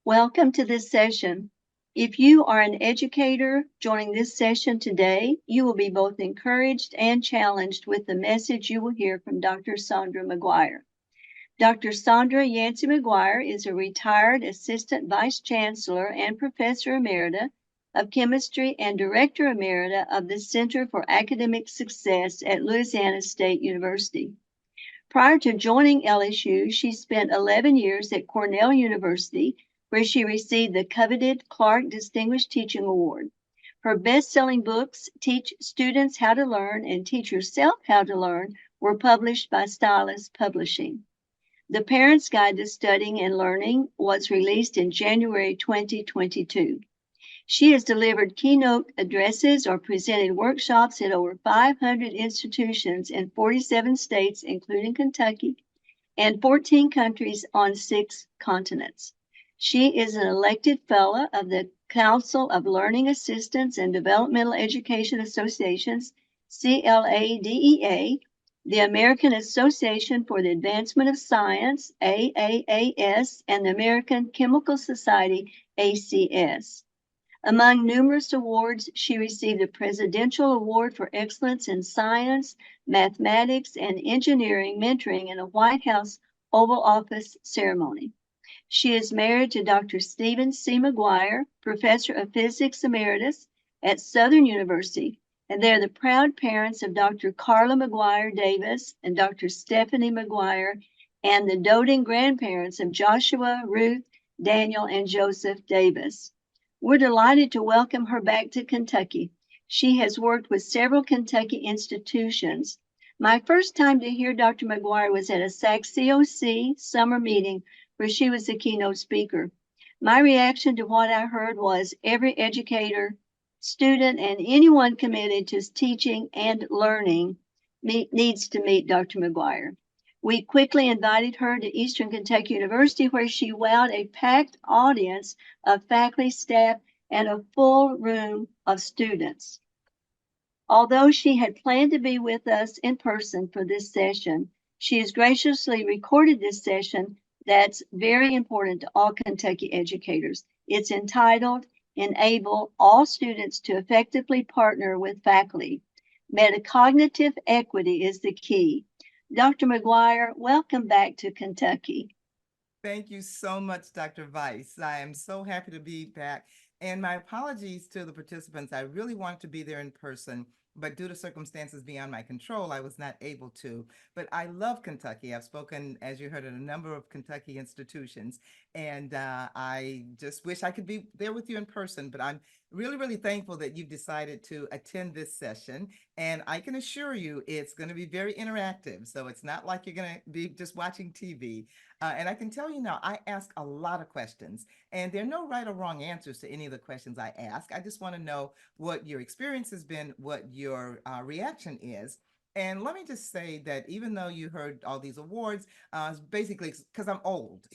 Welcome to this session. If you are an educator joining this session today, you will be both encouraged and challenged with the message you will hear from Dr. Saundra McGuire. Dr. Saundra Yancey McGuire is a retired Assistant Vice Chancellor and Professor Emerita of Chemistry and Director Emerita of the Center for Academic Success at Louisiana State University. Prior to joining LSU, she spent 11 years at Cornell University, where she received the coveted Clark Distinguished Teaching Award. Her best-selling books, Teach Students How to Learn and Teach Yourself How to Learn, were published by Stylus Publishing. The Parent's Guide to Studying and Learning was released in January 2022. She has delivered keynote addresses or presented workshops at over 500 institutions in 47 states, including Kentucky, and 14 countries on 6 continents. She is an elected fellow of the Council of Learning Assistants and Developmental Education Associations, CLADEA, the American Association for the Advancement of Science, AAAS, and the American Chemical Society, ACS. Among numerous awards, she received the Presidential Award for Excellence in Science, Mathematics, and Engineering Mentoring in a White House Oval Office ceremony. She is married to Dr. Stephen C. McGuire, Professor of Physics Emeritus at Southern University, and they're the proud parents of Dr. Carla McGuire Davis and Dr. Stephanie McGuire, and the doting grandparents of Joshua, Ruth, Daniel, and Joseph Davis. We're delighted to welcome her back to Kentucky. She has worked with several Kentucky institutions. My first time to hear Dr. McGuire was at a SAC-COC summer meeting where she was the keynote speaker. My reaction to what I heard was every educator, student, and anyone committed to teaching and learning needs to meet Dr. McGuire. We quickly invited her to Eastern Kentucky University, where she wowed a packed audience of faculty, staff, and a full room of students. Although she had planned to be with us in person for this session, she has graciously recorded this session that's very important to all Kentucky educators. It's entitled, Enable All Students to Effectively Partner with Faculty. Metacognitive equity is the key. Dr. McGuire, welcome back to Kentucky. Thank you so much, Dr. Weiss. I am so happy to be back. And my apologies to the participants. I really wanted to be there in person, but due to circumstances beyond my control, I was not able to. But I love Kentucky. I've spoken, as you heard, at a number of Kentucky institutions, and I just wish I could be there with you in person. But I'm really, really thankful that you've decided to attend this session. And I can assure you it's going to be very interactive. So it's not like you're going to be just watching TV. And I can tell you now, I ask a lot of questions, and there are no right or wrong answers to any of the questions I ask. I just want to know what your experience has been, what your reaction is. And let me just say that even though you heard all these awards, basically because I'm old,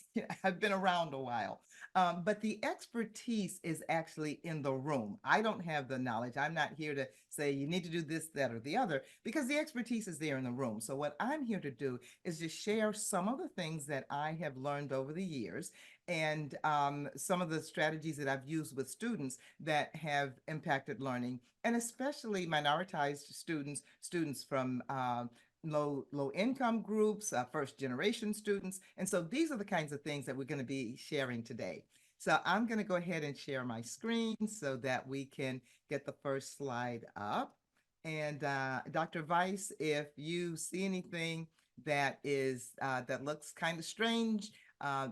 I've been around a while. But the expertise is actually in the room. I don't have the knowledge. I'm not here to say you need to do this, that, or the other, because the expertise is there in the room. So what I'm here to do is just share some of the things that I have learned over the years and some of the strategies that I've used with students that have impacted learning, and especially minoritized students, students from low income groups, first generation students. And so these are the kinds of things that we're going to be sharing today. So I'm going to go ahead and share my screen so that we can get the first slide up. And Dr. Weiss, if you see anything that looks kind of strange,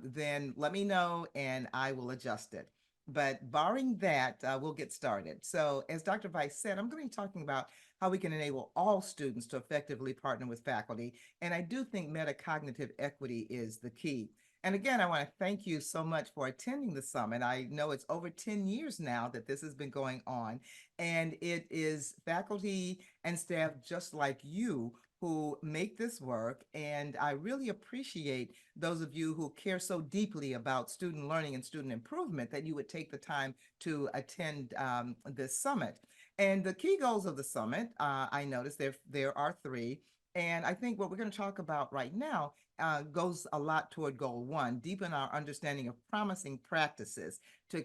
then let me know and I will adjust it. But barring that, we'll get started. So as Dr. Weiss said, I'm going to be talking about how we can enable all students to effectively partner with faculty. And I do think metacognitive equity is the key. And again, I want to thank you so much for attending the summit. I know it's over 10 years now that this has been going on, and it is faculty and staff just like you who make this work. And I really appreciate those of you who care so deeply about student learning and student improvement that you would take the time to attend this summit. And the key goals of the summit, I noticed there are three. And I think what we're going to talk about right now goes a lot toward goal one, deepen our understanding of promising practices to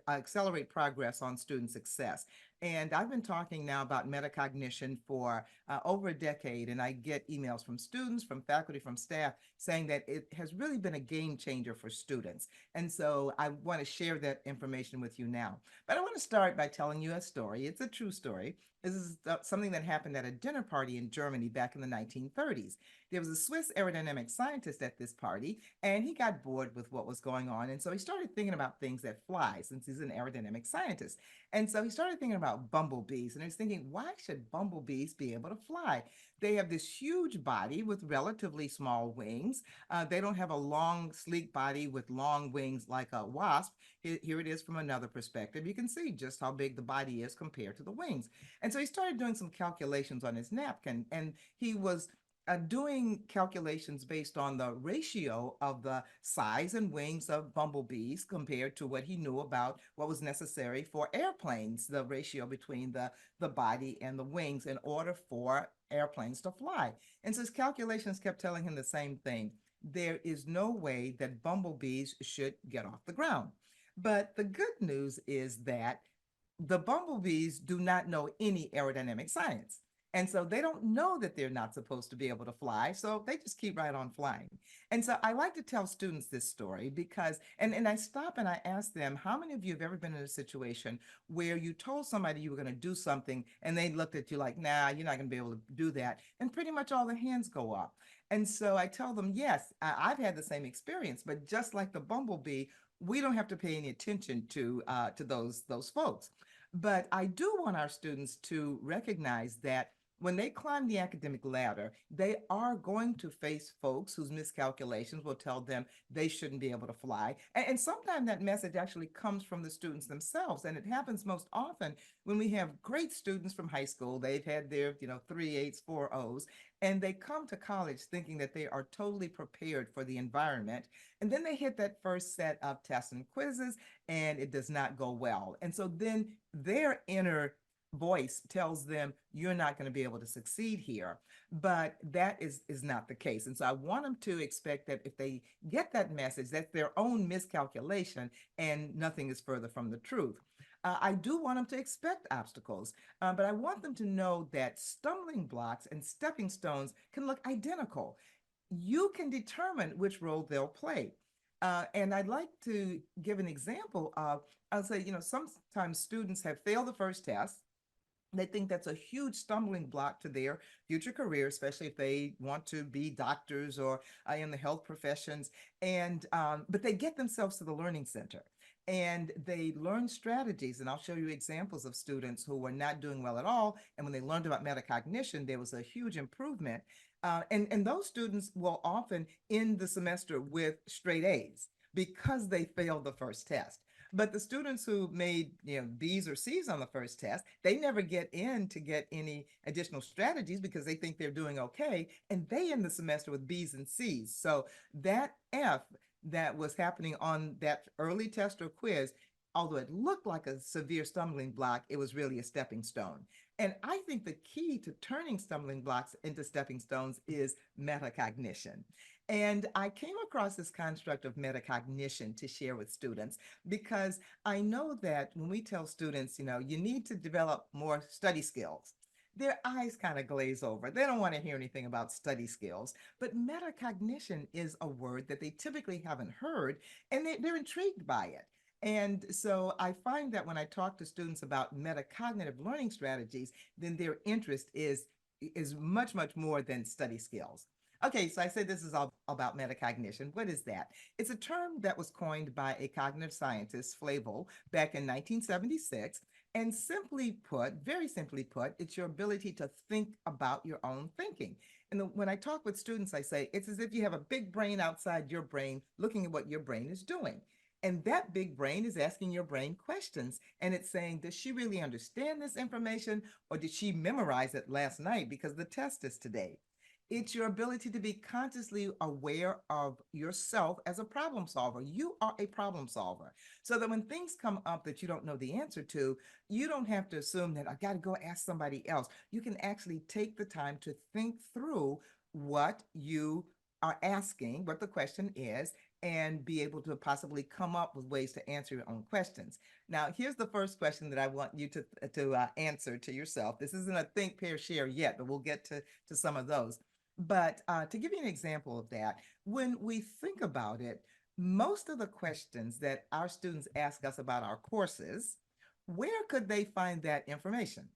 accelerate progress on student success. And I've been talking now about metacognition for over a decade, and I get emails from students, from faculty, from staff saying that it has really been a game changer for students. And so I want to share that information with you now. But I want to start by telling you a story. It's a true story. This is something that happened at a dinner party in Germany back in the 1930s. There was a Swiss aerodynamic scientist at this party, and he got bored with what was going on. And so he started thinking about things that fly, since he's an aerodynamic scientist. And so he started thinking about bumblebees, and he was thinking, why should bumblebees be able to fly? They have this huge body with relatively small wings. They don't have a long, sleek body with long wings like a wasp. Here it is from another perspective. You can see just how big the body is compared to the wings. And so he started doing some calculations on his napkin, and he was doing calculations based on the ratio of the size and wings of bumblebees compared to what he knew about what was necessary for airplanes, the ratio between the body and the wings in order for airplanes to fly. And so his calculations kept telling him the same thing. There is no way that bumblebees should get off the ground. But the good news is that the bumblebees do not know any aerodynamic science. And so they don't know that they're not supposed to be able to fly. So they just keep right on flying. And so I like to tell students this story because, and I stop and I ask them, how many of you have ever been in a situation where you told somebody you were going to do something and they looked at you like, nah, you're not going to be able to do that. And pretty much all the hands go up. And so I tell them, yes, I've had the same experience, but just like the bumblebee, we don't have to pay any attention to those folks. But I do want our students to recognize that when they climb the academic ladder, they are going to face folks whose miscalculations will tell them they shouldn't be able to fly. And sometimes that message actually comes from the students themselves. And it happens most often when we have great students from high school. They've had their, 3 8s, 4 O's, and they come to college thinking that they are totally prepared for the environment. And then they hit that first set of tests and quizzes, and it does not go well. And so then their inner voice tells them you're not going to be able to succeed here, but that is not the case. And so I want them to expect that if they get that message, that's their own miscalculation and nothing is further from the truth. I do want them to expect obstacles, but I want them to know that stumbling blocks and stepping stones can look identical. You can determine which role they'll play. And I'd like to give an example of, I'll say, sometimes students have failed the first test. They think that's a huge stumbling block to their future career, especially if they want to be doctors or in the health professions. And but they get themselves to the learning center and they learn strategies. And I'll show you examples of students who were not doing well at all. And when they learned about metacognition, there was a huge improvement. And those students will often end the semester with straight A's because they failed the first test. But the students who made, B's or C's on the first test, they never get in to get any additional strategies because they think they're doing okay, and they end the semester with B's and C's. So that F that was happening on that early test or quiz, although it looked like a severe stumbling block, it was really a stepping stone. And I think the key to turning stumbling blocks into stepping stones is metacognition. And I came across this construct of metacognition to share with students because I know that when we tell students, you need to develop more study skills, their eyes kind of glaze over. They don't want to hear anything about study skills. But metacognition is a word that they typically haven't heard, and they're intrigued by it. And so I find that when I talk to students about metacognitive learning strategies, then their interest is much, much more than study skills. Okay, so I said this is all about metacognition. What is that? It's a term that was coined by a cognitive scientist, Flavel, back in 1976. And simply put, very simply put, it's your ability to think about your own thinking. And when I talk with students, I say it's as if you have a big brain outside your brain looking at what your brain is doing. And that big brain is asking your brain questions. And it's saying, does she really understand this information? Or did she memorize it last night because the test is today? It's your ability to be consciously aware of yourself as a problem solver. You are a problem solver. So that when things come up that you don't know the answer to, you don't have to assume that I got to go ask somebody else. You can actually take the time to think through what you are asking, what the question is, and be able to possibly come up with ways to answer your own questions. Now, here's the first question that I want you to answer to yourself. This isn't a think, pair, share yet, but we'll get to some of those. But to give you an example of that, when we think about it, most of the questions that our students ask us about our courses, where could they find that information?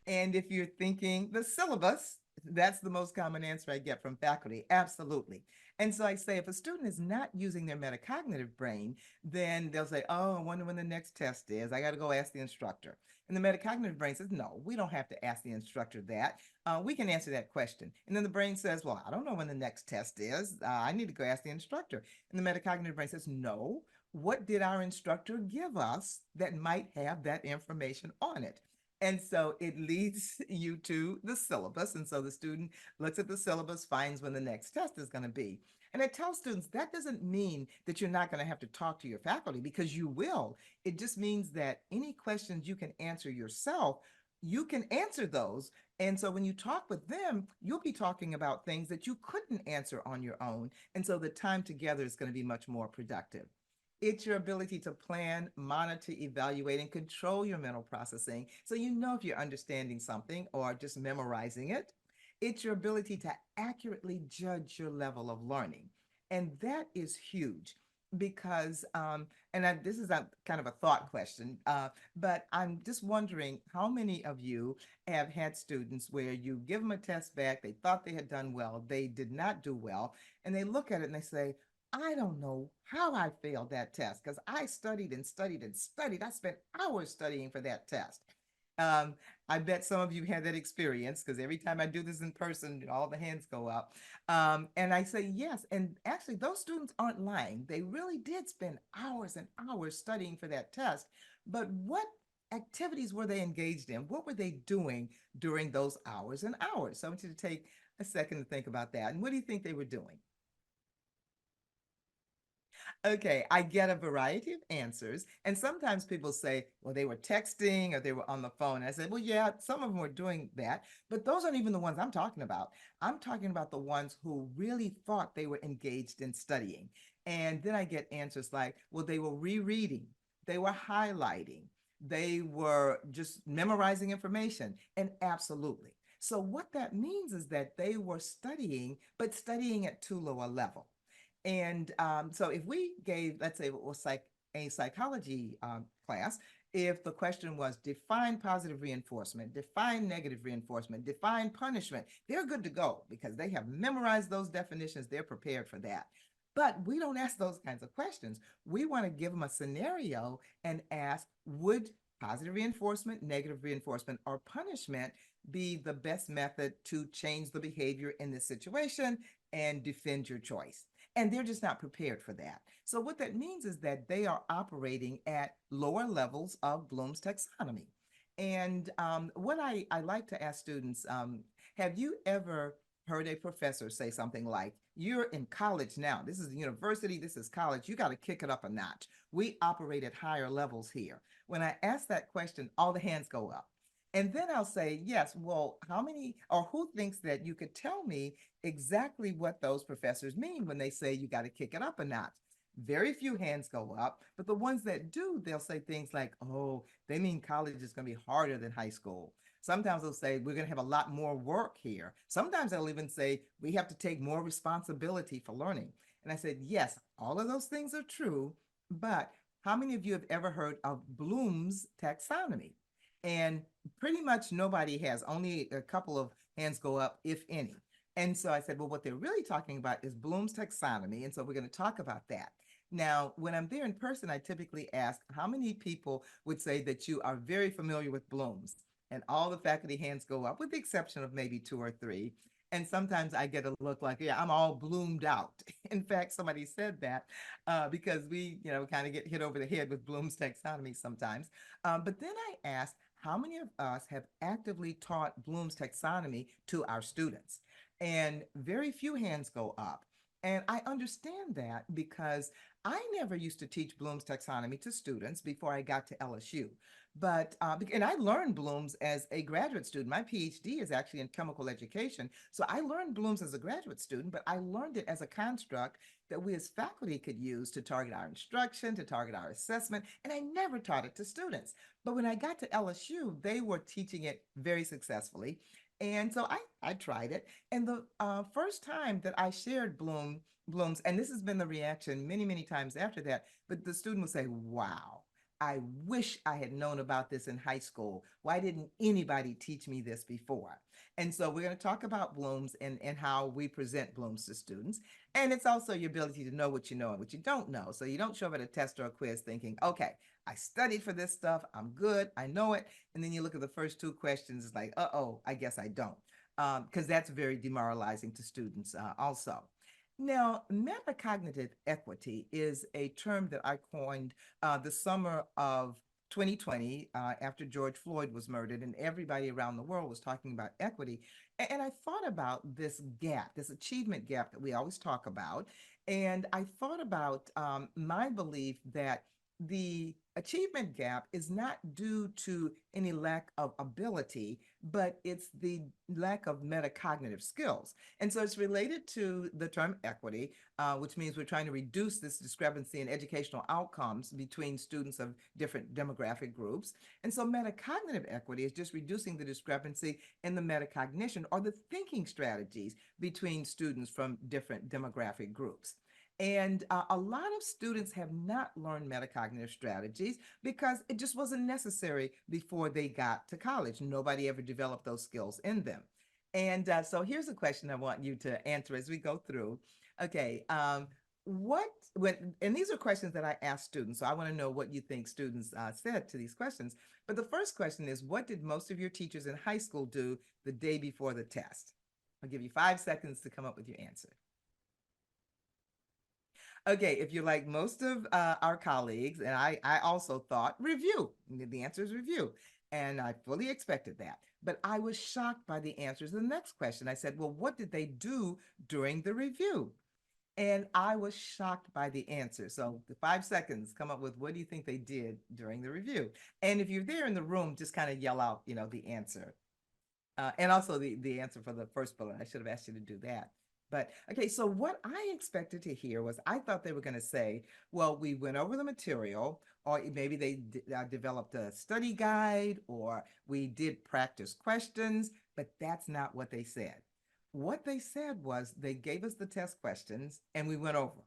And if you're thinking the syllabus, that's the most common answer I get from faculty. Absolutely. And so I say, if a student is not using their metacognitive brain, then they'll say, oh, I wonder when the next test is. I got to go ask the instructor. And the metacognitive brain says, no, we don't have to ask the instructor that. We can answer that question. And then the brain says, well, I don't know when the next test is. I need to go ask the instructor. And the metacognitive brain says, no, what did our instructor give us that might have that information on it? And so it leads you to the syllabus. And so the student looks at the syllabus, finds when the next test is going to be. And I tell students that doesn't mean that you're not going to have to talk to your faculty, because you will. It just means that any questions you can answer yourself, you can answer those. And so when you talk with them, you'll be talking about things that you couldn't answer on your own. And so the time together is going to be much more productive. It's your ability to plan, monitor, evaluate, and control your mental processing so you know if you're understanding something or just memorizing it. It's your ability to accurately judge your level of learning. And that is huge because, this is a kind of a thought question, but I'm just wondering how many of you have had students where you give them a test back, they thought they had done well, they did not do well, and they look at it and they say, I don't know how I failed that test because I studied and studied and studied. I spent hours studying for that test. Um, I bet some of you had that experience because every time I do this in person, all the hands go up. And I say yes. And actually, those students aren't lying. They really did spend hours and hours studying for that test. But what activities were they engaged in? What were they doing during those hours and hours? So I want you to take a second to think about that. And what do you think they were doing? Okay, I get a variety of answers. And sometimes people say, well, they were texting or they were on the phone. And I said, well, yeah, some of them were doing that, but those aren't even the ones I'm talking about. I'm talking about the ones who really thought they were engaged in studying. And then I get answers like, well, they were rereading, they were highlighting, they were just memorizing information. And absolutely. So what that means is that they were studying, but studying at too low a level. And so if we gave, let's say, it was like a psychology class, if the question was define positive reinforcement, define negative reinforcement, define punishment, they're good to go because they have memorized those definitions. They're prepared for that. But we don't ask those kinds of questions. We want to give them a scenario and ask, would positive reinforcement, negative reinforcement, or punishment be the best method to change the behavior in this situation and defend your choice? And they're just not prepared for that. So what that means is that they are operating at lower levels of Bloom's taxonomy. And what I like to ask students, have you ever heard a professor say something like, you're in college now, this is university, this is college, you got to kick it up a notch. We operate at higher levels here. When I ask that question, all the hands go up. And then I'll say, yes, well, how many or who thinks that you could tell me exactly what those professors mean when they say you got to kick it up a notch? Very few hands go up, but the ones that do, they'll say things like, oh, they mean college is going to be harder than high school. Sometimes they'll say, we're going to have a lot more work here. Sometimes they'll even say, we have to take more responsibility for learning. And I said, yes, all of those things are true, but how many of you have ever heard of Bloom's taxonomy? And pretty much nobody has, only a couple of hands go up, if any. And so I said, well, what they're really talking about is Bloom's taxonomy. And so we're going to talk about that. Now, when I'm there in person, I typically ask how many people would say that you are very familiar with Bloom's? And all the faculty hands go up, with the exception of maybe two or three. And sometimes I get a look like, yeah, I'm all bloomed out. In fact, somebody said that because we, kind of get hit over the head with Bloom's taxonomy sometimes. But then I asked, how many of us have actively taught Bloom's taxonomy to our students? And very few hands go up. And I understand that because I never used to teach Bloom's taxonomy to students before I got to LSU. And I learned Bloom's as a graduate student. My PhD is actually in chemical education. So I learned Bloom's as a graduate student, but I learned it as a construct that we as faculty could use to target our instruction, to target our assessment, and I never taught it to students. But when I got to LSU, they were teaching it very successfully. And so I tried it. And the first time that I shared Bloom's, and this has been the reaction many, many times after that, but the student would say, wow, I wish I had known about this in high school. Why didn't anybody teach me this before? And so we're going to talk about Bloom's and how we present Bloom's to students. And it's also your ability to know what you know and what you don't know. So you don't show up at a test or a quiz thinking, okay, I studied for this stuff. I'm good. I know it. And then you look at the first two questions, it's like, uh-oh, I guess I don't. Because that's very demoralizing to students also. Now, metacognitive equity is a term that I coined the summer of 2020 after George Floyd was murdered and everybody around the world was talking about equity. And I thought about this gap, this achievement gap that we always talk about. And I thought about my belief that the achievement gap is not due to any lack of ability, but it's the lack of metacognitive skills. And so it's related to the term equity, which means we're trying to reduce this discrepancy in educational outcomes between students of different demographic groups. And so metacognitive equity is just reducing the discrepancy in the metacognition or the thinking strategies between students from different demographic groups. And a lot of students have not learned metacognitive strategies because it just wasn't necessary before they got to college. Nobody ever developed those skills in them. And so here's a question I want you to answer as we go through. Okay, and these are questions that I ask students, so I want to know what you think students said to these questions. But the first question is, what did most of your teachers in high school do the day before the test? I'll give you 5 seconds to come up with your answer. Okay, if you're like most of our colleagues, and I also thought review. The answer is review. And I fully expected that. But I was shocked by the answers to the next question. I said, well, what did they do during the review? And I was shocked by the answer. So the 5 seconds, come up with what do you think they did during the review? And if you're there in the room, just kind of yell out, the answer. And also the answer for the first bullet. I should have asked you to do that. But okay, so what I expected to hear was I thought they were going to say, well, we went over the material, or maybe they developed a study guide, or we did practice questions, but that's not what they said. What they said was they gave us the test questions and we went over.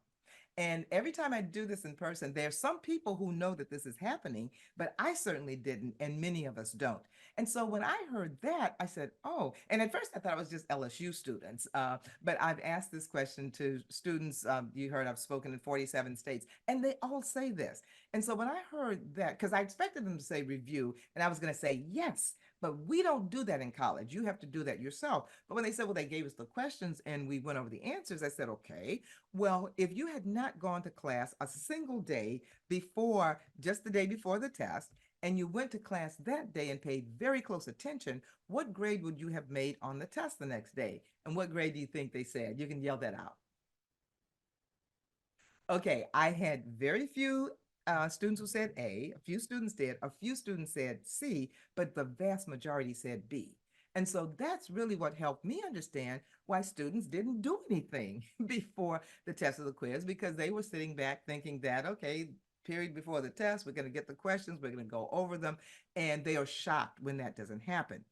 And every time I do this in person, there are some people who know that this is happening, but I certainly didn't, and many of us don't. And so when I heard that, I said, oh, and at first I thought it was just LSU students, but I've asked this question to students. You heard I've spoken in 47 states, and they all say this. And so when I heard that, because I expected them to say review, and I was going to say yes, but we don't do that in college. You have to do that yourself. But when they said, well, they gave us the questions and we went over the answers, I said, okay, well, if you had not gone to class a single day before, just the day before the test, and you went to class that day and paid very close attention, what grade would you have made on the test the next day? And what grade do you think they said? You can yell that out. Okay, I had very few students who said A few students did, a few students said C, but the vast majority said B. And so that's really what helped me understand why students didn't do anything before the test or the quiz, because they were sitting back thinking that, okay, period before the test, we're going to get the questions, we're going to go over them, and they are shocked when that doesn't happen.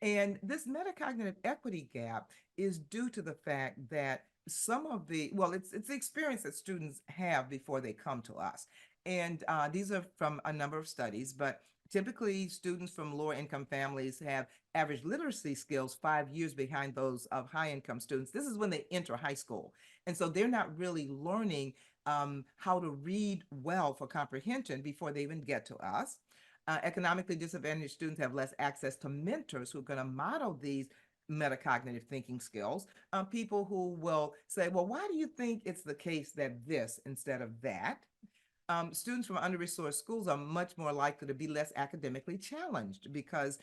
And this metacognitive equity gap is due to the fact that some of it's the experience that students have before they come to us. And these are from a number of studies, but typically students from lower income families have average literacy skills 5 years behind those of high income students. This is when they enter high school. And so they're not really learning how to read well for comprehension before they even get to us. Economically disadvantaged students have less access to mentors who are going to model these metacognitive thinking skills. People who will say, well, why do you think it's the case that this instead of that? Students from under-resourced schools are much more likely to be less academically challenged because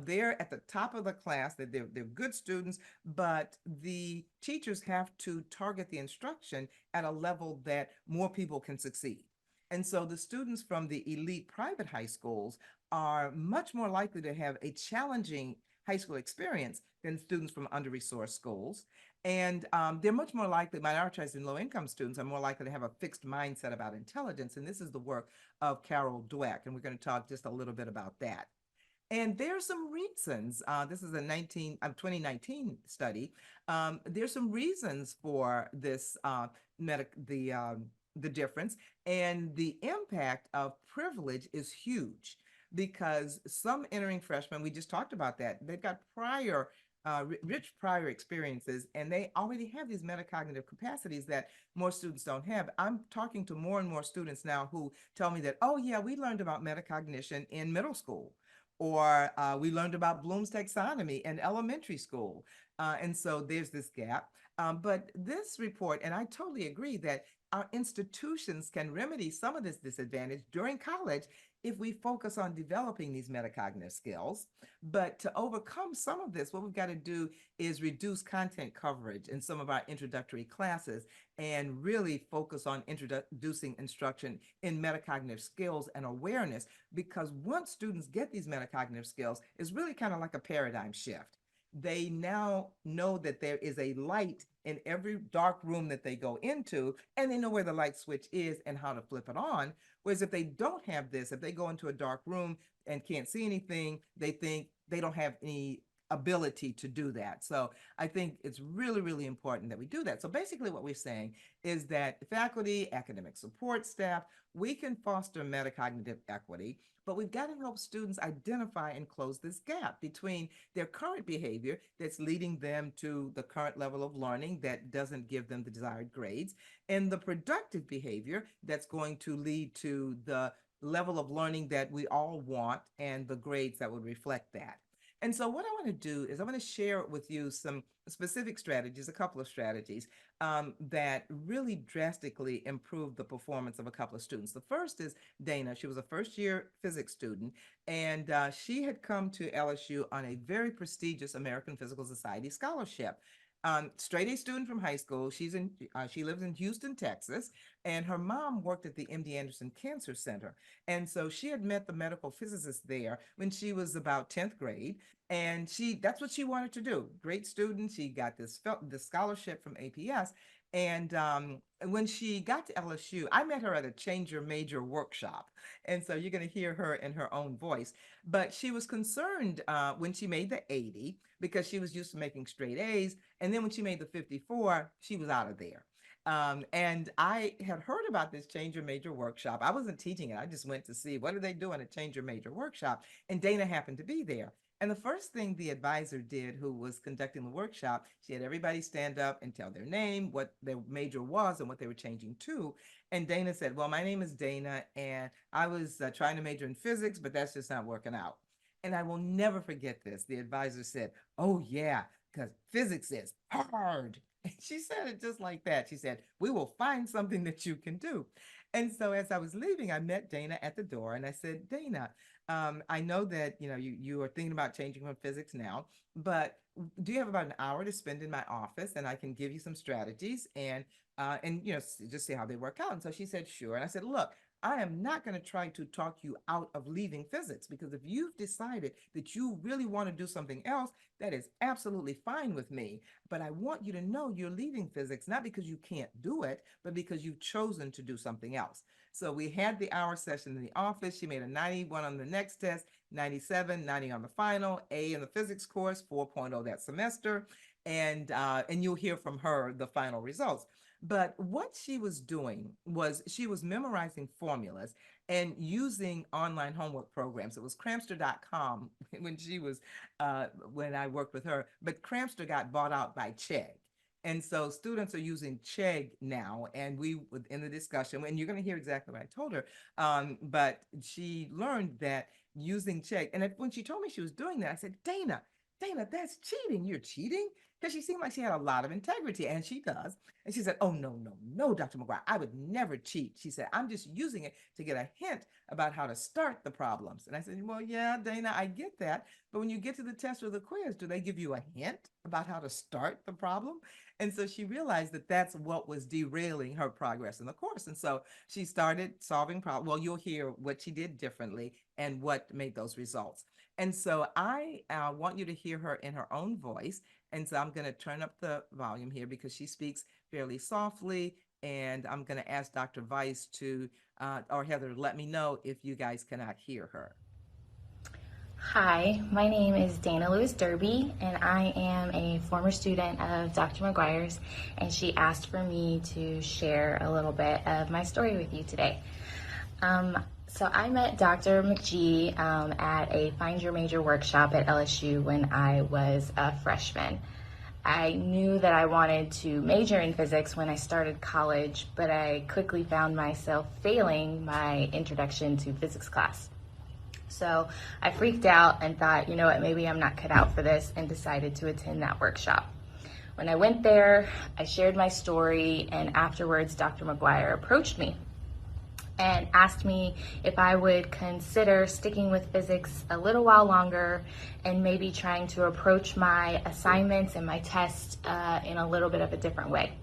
they're at the top of the class, that they're good students, but the teachers have to target the instruction at a level that more people can succeed. And so the students from the elite private high schools are much more likely to have a challenging high school experience than students from under-resourced schools. And they're much more likely, minoritized and low-income students are more likely to have a fixed mindset about intelligence. And this is the work of Carol Dweck, and we're going to talk just a little bit about that. And there's some reasons. This is a 2019 study. There's some reasons for this the difference, and the impact of privilege is huge because some entering freshmen, we just talked about that, they've got rich prior experiences, and they already have these metacognitive capacities that more students don't have. I'm talking to more and more students now who tell me that, oh yeah, we learned about metacognition in middle school, or we learned about Bloom's taxonomy in elementary school. And so there's this gap. But this report, and I totally agree that our institutions can remedy some of this disadvantage during college if we focus on developing these metacognitive skills. But to overcome some of this, what we've got to do is reduce content coverage in some of our introductory classes and really focus on introducing instruction in metacognitive skills and awareness, because once students get these metacognitive skills, it's really kind of like a paradigm shift. They now know that there is a light in every dark room that they go into, and they know where the light switch is and how to flip it on. Whereas if they don't have this, if they go into a dark room and can't see anything, they think they don't have any ability to do that. So I think it's really, really important that we do that. So basically what we're saying is that faculty, academic support staff, we can foster metacognitive equity, but we've got to help students identify and close this gap between their current behavior that's leading them to the current level of learning that doesn't give them the desired grades, and the productive behavior that's going to lead to the level of learning that we all want and the grades that would reflect that. And so what I want to do is I want to share with you some specific strategies, a couple of strategies that really drastically improve the performance of a couple of students. The first is Dana. She was a first year physics student, and she had come to LSU on a very prestigious American Physical Society scholarship. Straight A student from high school. She lives in Houston, Texas, and her mom worked at the MD Anderson Cancer Center. And so she had met the medical physicist there when she was about 10th grade, and that's what she wanted to do. Great student. She got this scholarship from APS. And when she got to LSU, I met her at a Change Your Major workshop. And so you're going to hear her in her own voice. But she was concerned when she made the 80, because she was used to making straight A's. And then when she made the 54, she was out of there. And I had heard about this Change Your Major workshop. I wasn't teaching it. I just went to see what are they doing at Change Your Major workshop. And Dana happened to be there. And the first thing the advisor did, who was conducting the workshop, she had everybody stand up and tell their name, what their major was, and what they were changing to. And Dana said, well, my name is Dana, and I was trying to major in physics, but that's just not working out. And I will never forget this. The advisor said, oh, yeah, because physics is hard. And she said it just like that. She said, we will find something that you can do. And so as I was leaving, I met Dana at the door, and I said, Dana, I know that you are thinking about changing from physics now, but do you have about an hour to spend in my office, and I can give you some strategies and just see how they work out? And so she said, sure. And I said, look, I am not going to try to talk you out of leaving physics, because if you've decided that you really want to do something else, that is absolutely fine with me. But I want you to know you're leaving physics not because you can't do it, but because you've chosen to do something else. So we had the hour session in the office. She made a 91 on the next test, 97, 90 on the final, A in the physics course, 4.0 that semester. And you'll hear from her the final results. But what she was doing was she was memorizing formulas and using online homework programs. It was Cramster.com when I worked with her, but Cramster got bought out by Chegg. And so students are using Chegg now, and we in the discussion, and you're going to hear exactly what I told her. But she learned that using Chegg, and when she told me she was doing that, I said, Dana, that's cheating. You're cheating. because she seemed like she had a lot of integrity, and she does. And she said, "Oh, no, no, no, Dr. McGuire, I would never cheat." She said, "I'm just using it to get a hint about how to start the problems." And I said, "Well, yeah, Dana, I get that. But when you get to the test or the quiz, do they give you a hint about how to start the problem?" And so she realized that that's what was derailing her progress in the course. And so she started solving problems. Well, you'll hear what she did differently and what made those results. And so I want you to hear her in her own voice. And so I'm going to turn up the volume here because she speaks fairly softly. And I'm going to ask Dr. Weiss to, or Heather, let me know if you guys cannot hear her. Hi, my name is Dana Lewis Derby, and I am a former student of Dr. McGuire's, and she asked for me to share a little bit of my story with you today. So I met Dr. McGee at a Find Your Major workshop at LSU when I was a freshman. I knew that I wanted to major in physics when I started college, but I quickly found myself failing my introduction to physics class. So I freaked out and thought, you know what, maybe I'm not cut out for this, and decided to attend that workshop. When I went there, I shared my story, and afterwards, Dr. McGuire approached me and asked me if I would consider sticking with physics a little while longer and maybe trying to approach my assignments and my tests in a little bit of a different way.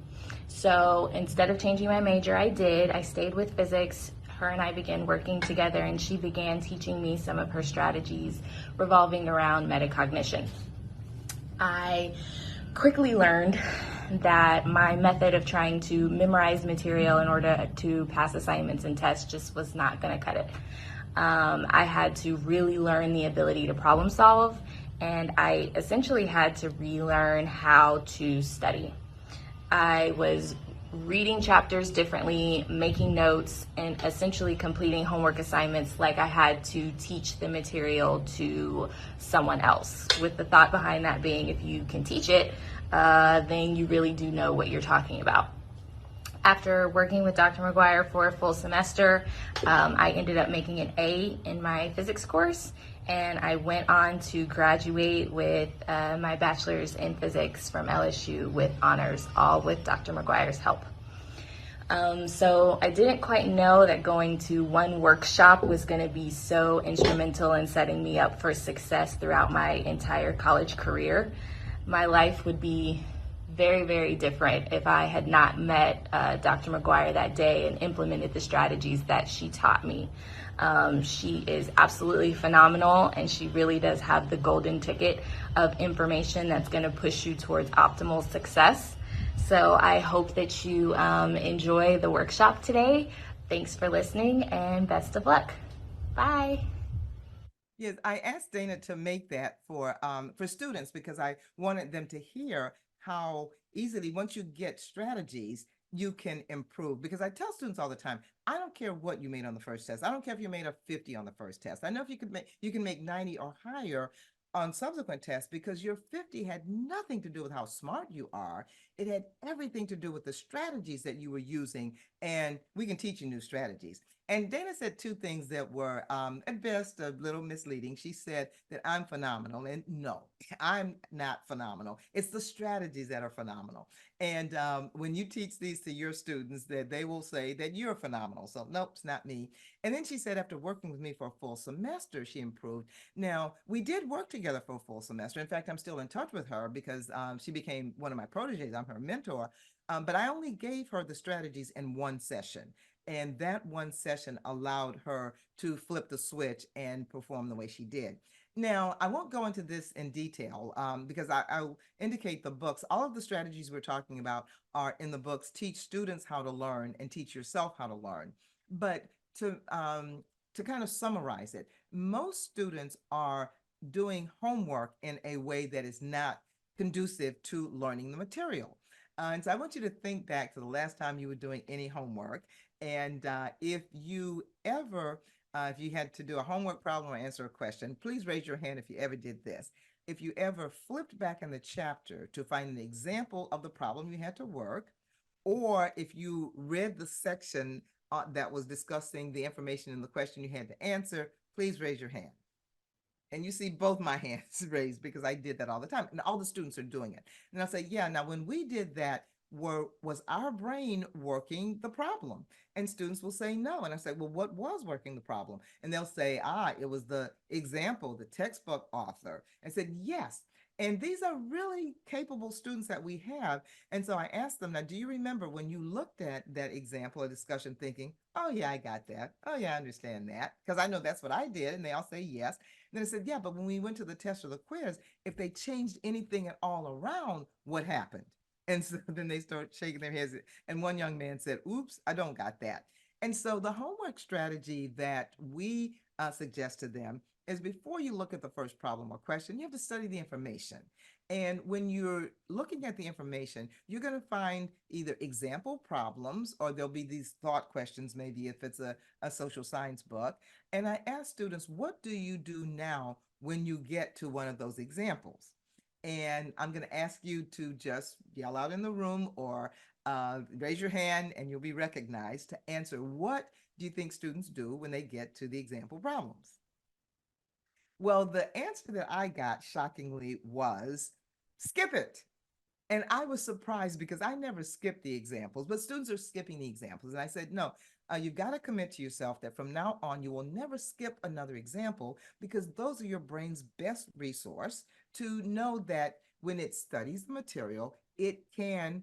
So instead of changing my major, I stayed with physics. Her and I began working together, and she began teaching me some of her strategies revolving around metacognition. I quickly learned that my method of trying to memorize material in order to pass assignments and tests just was not going to cut it. I had to really learn the ability to problem solve, and I essentially had to relearn how to study. I was reading chapters differently, making notes, and essentially completing homework assignments like I had to teach the material to someone else, with the thought behind that being if you can teach it, then you really do know what you're talking about. After working with Dr. McGuire for a full semester, I ended up making an A in my physics course, and I went on to graduate with my bachelor's in physics from LSU with honors, all with Dr. McGuire's help. So I didn't quite know that going to one workshop was going to be so instrumental in setting me up for success throughout my entire college career. My life would be very, very different if I had not met Dr. McGuire that day and implemented the strategies that she taught me. She is absolutely phenomenal, and she really does have the golden ticket of information that's going to push you towards optimal success. So I hope that you enjoy the workshop today. Thanks for listening, and best of luck. Bye. Yes, I asked Dana to make that for students because I wanted them to hear how easily once you get strategies, you can improve. Because I tell students all the time, I don't care what you made on the first test. I don't care if you made a 50 on the first test. I know if you can make 90 or higher on subsequent tests because your 50 had nothing to do with how smart you are. It had everything to do with the strategies that you were using, and we can teach you new strategies. And Dana said two things that were, at best, a little misleading. She said that I'm phenomenal, and no, I'm not phenomenal. It's the strategies that are phenomenal. And when you teach these to your students, that they will say that you're phenomenal. So nope, it's not me. And then she said after working with me for a full semester, she improved. Now, we did work together for a full semester. In fact, I'm still in touch with her because she became one of my proteges. I'm her mentor. But I only gave her the strategies in one session. And that one session allowed her to flip the switch and perform the way she did. Now, I won't go into this in detail because I'll indicate the books. All of the strategies we're talking about are in the books Teach Students How to Learn and Teach Yourself How to Learn. But to kind of summarize it, most students are doing homework in a way that is not conducive to learning the material. And so I want you to think back to the last time you were doing any homework. And if you ever, if you had to do a homework problem or answer a question, please raise your hand if you ever did this. If you ever flipped back in the chapter to find an example of the problem you had to work, or if you read the section that was discussing the information in the question you had to answer, please raise your hand. And you see both my hands raised because I did that all the time. And all the students are doing it. And I'll say, yeah, now when we did that, was our brain working the problem? And students will say no. And I say, well, what was working the problem? And they'll say, it was the example, the textbook author. I said, yes. And these are really capable students that we have. And so I asked them, now, do you remember when you looked at that example or discussion thinking, oh, yeah, I got that. Oh, yeah, I understand that. Because I know that's what I did. And they all say yes. And then I said, yeah, but when we went to the test or the quiz, if they changed anything at all around, what happened? And so then they start shaking their heads. And one young man said, oops, I don't got that. And so the homework strategy that we suggest to them is before you look at the first problem or question, you have to study the information. And when you're looking at the information, you're going to find either example problems or there'll be these thought questions, maybe if it's a social science book. And I ask students, what do you do now when you get to one of those examples? And I'm going to ask you to just yell out in the room or raise your hand and you'll be recognized to answer. What do you think students do when they get to the example problems? Well, the answer that I got shockingly was skip it. And I was surprised because I never skipped the examples, but students are skipping the examples. And I said, no, you've got to commit to yourself that from now on, you will never skip another example because those are your brain's best resource to know that when it studies the material, it can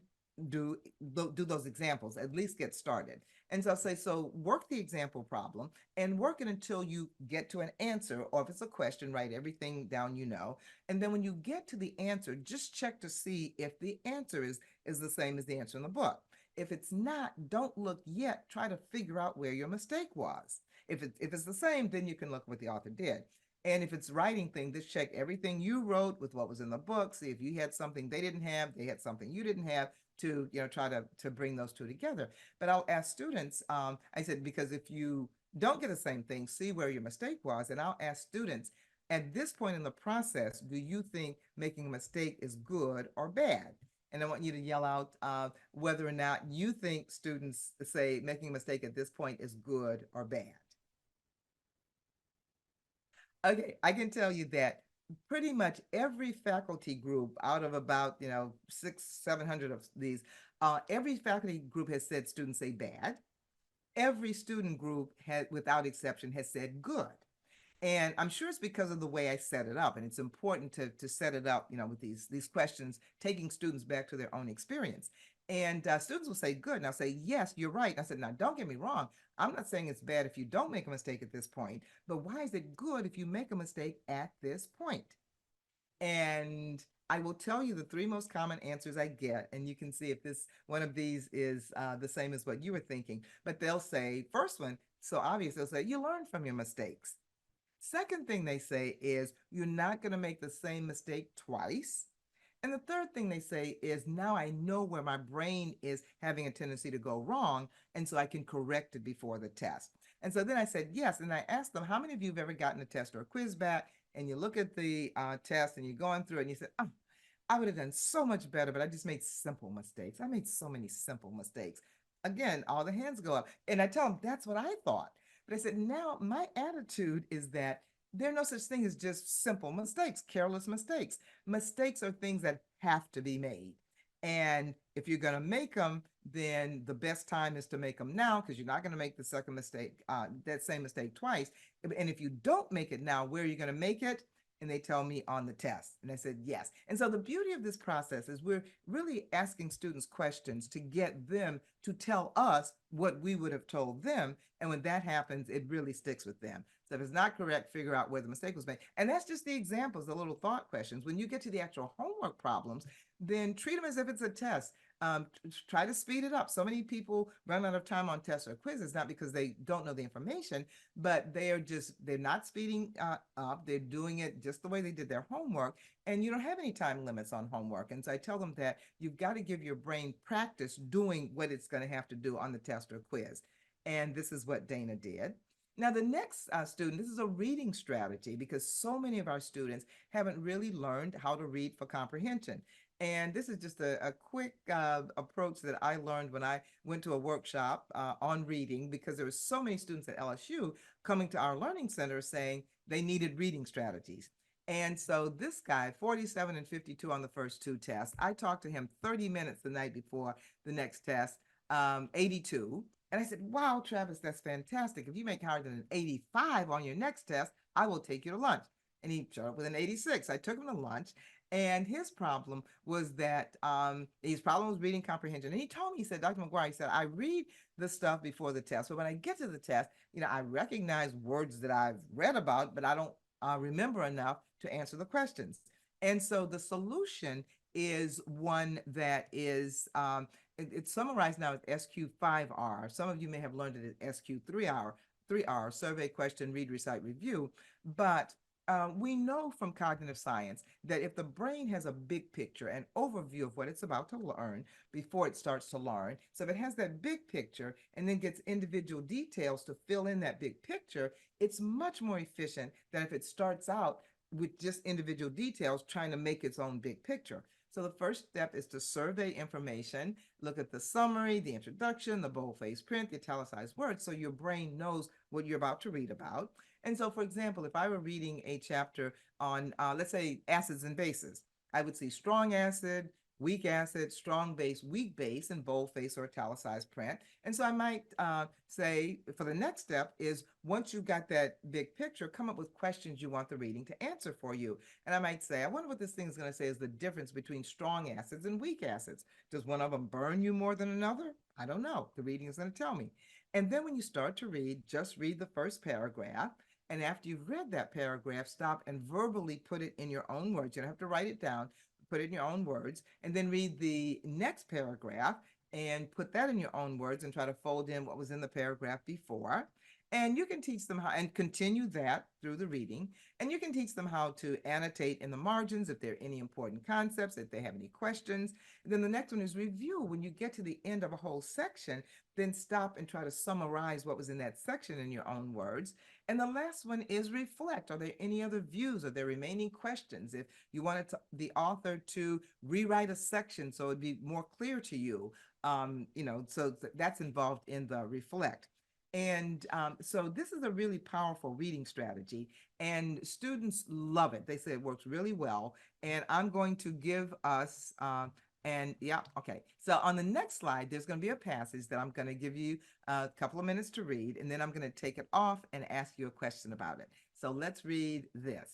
do those examples, at least get started. And so I'll say, so work the example problem and work it until you get to an answer, or if it's a question, write everything down you know. And then when you get to the answer, just check to see if the answer is the same as the answer in the book. If it's not, don't look yet. Try to figure out where your mistake was. If it's the same, then you can look what the author did. And if it's writing thing, just check everything you wrote with what was in the book. See if you had something they didn't have, they had something you didn't have, to try to bring those two together. But I'll ask students, I said, because if you don't get the same thing, see where your mistake was. And I'll ask students, at this point in the process, do you think making a mistake is good or bad? And I want you to yell out whether or not you think students say making a mistake at this point is good or bad. Okay, I can tell you that pretty much every faculty group out of about, 700 of these, every faculty group has said students say bad. Every student group had, without exception, has said good. And I'm sure it's because of the way I set it up. And it's important to set it up, with these questions, taking students back to their own experience. And students will say, good. And I'll say, yes, you're right. And I said, now, don't get me wrong. I'm not saying it's bad if you don't make a mistake at this point, but why is it good if you make a mistake at this point? And I will tell you the three most common answers I get, and you can see if this one of these is the same as what you were thinking. But they'll say, first one, so obvious, they'll say, you learn from your mistakes. Second thing they say is, you're not going to make the same mistake twice. And the third thing they say is, now I know where my brain is having a tendency to go wrong, and so I can correct it before the test. And so then I said, yes. And I asked them, how many of you have ever gotten a test or a quiz back, and you look at the test and you're going through it and you said, oh, I would have done so much better, but I just made simple mistakes. I made so many simple mistakes. Again, all the hands go up. And I tell them, that's what I thought. But I said, now my attitude is that there are no such thing as just simple mistakes, careless mistakes. Mistakes are things that have to be made. And if you're going to make them, then the best time is to make them now, because you're not going to make the second mistake, that same mistake twice. And if you don't make it now, where are you going to make it? And they tell me on the test. And I said, yes. And so the beauty of this process is we're really asking students questions to get them to tell us what we would have told them. And when that happens, it really sticks with them. So if it's not correct, figure out where the mistake was made. And that's just the examples, the little thought questions. When you get to the actual homework problems, then treat them as if it's a test. Try to speed it up. So many people run out of time on tests or quizzes, not because they don't know the information, but they're not speeding up. They're doing it just the way they did their homework. And you don't have any time limits on homework. And so I tell them that you've got to give your brain practice doing what it's going to have to do on the test or quiz. And this is what Dana did. Now, the next student, this is a reading strategy because so many of our students haven't really learned how to read for comprehension. And this is just a quick approach that I learned when I went to a workshop on reading, because there were so many students at LSU coming to our learning center saying they needed reading strategies. And so this guy, 47 and 52 on the first two tests, I talked to him 30 minutes the night before the next test, 82. And I said, wow, Travis, that's fantastic. If you make higher than an 85 on your next test, I will take you to lunch. And he showed up with an 86. I took him to lunch, and his problem was that his problem was reading comprehension. And he told me, he said, Dr. McGuire, he said, I read the stuff before the test. But when I get to the test, I recognize words that I've read about, but I don't remember enough to answer the questions. And so the solution is one that is, it's summarized now as SQ5R. Some of you may have learned it as SQ3R, 3R, survey, question, read, recite, review. But we know from cognitive science that if the brain has a big picture, an overview of what it's about to learn before it starts to learn, so if it has that big picture and then gets individual details to fill in that big picture, it's much more efficient than if it starts out with just individual details trying to make its own big picture. So the first step is to survey information, look at the summary, the introduction, the boldface print, the italicized words, so your brain knows what you're about to read about. And so, for example, if I were reading a chapter on, let's say, acids and bases, I would see strong acid, weak acid, strong base, weak base in boldface or italicized print. And so I might say for the next step is, once you've got that big picture, come up with questions you want the reading to answer for you. And I might say, I wonder what this thing is going to say is the difference between strong acids and weak acids. Does one of them burn you more than another? I don't know. The reading is going to tell me. And then when you start to read, just read the first paragraph. And after you've read that paragraph, stop and verbally put it in your own words. You don't have to write it down, put it in your own words, and then read the next paragraph and put that in your own words and try to fold in what was in the paragraph before. And you can teach them how, and continue that through the reading. And you can teach them how to annotate in the margins if there are any important concepts, if they have any questions. And then the next one is review. When you get to the end of a whole section, then stop and try to summarize what was in that section in your own words. And the last one is reflect. Are there any other views? Are there remaining questions? If you wanted the author to rewrite a section so it'd be more clear to you, so that's involved in the reflect. And so this is a really powerful reading strategy, and students love it. They say it works really well. And I'm going to give us and yeah, okay. So on the next slide, there's going to be a passage that I'm going to give you a couple of minutes to read, and then I'm going to take it off and ask you a question about it. So let's read this.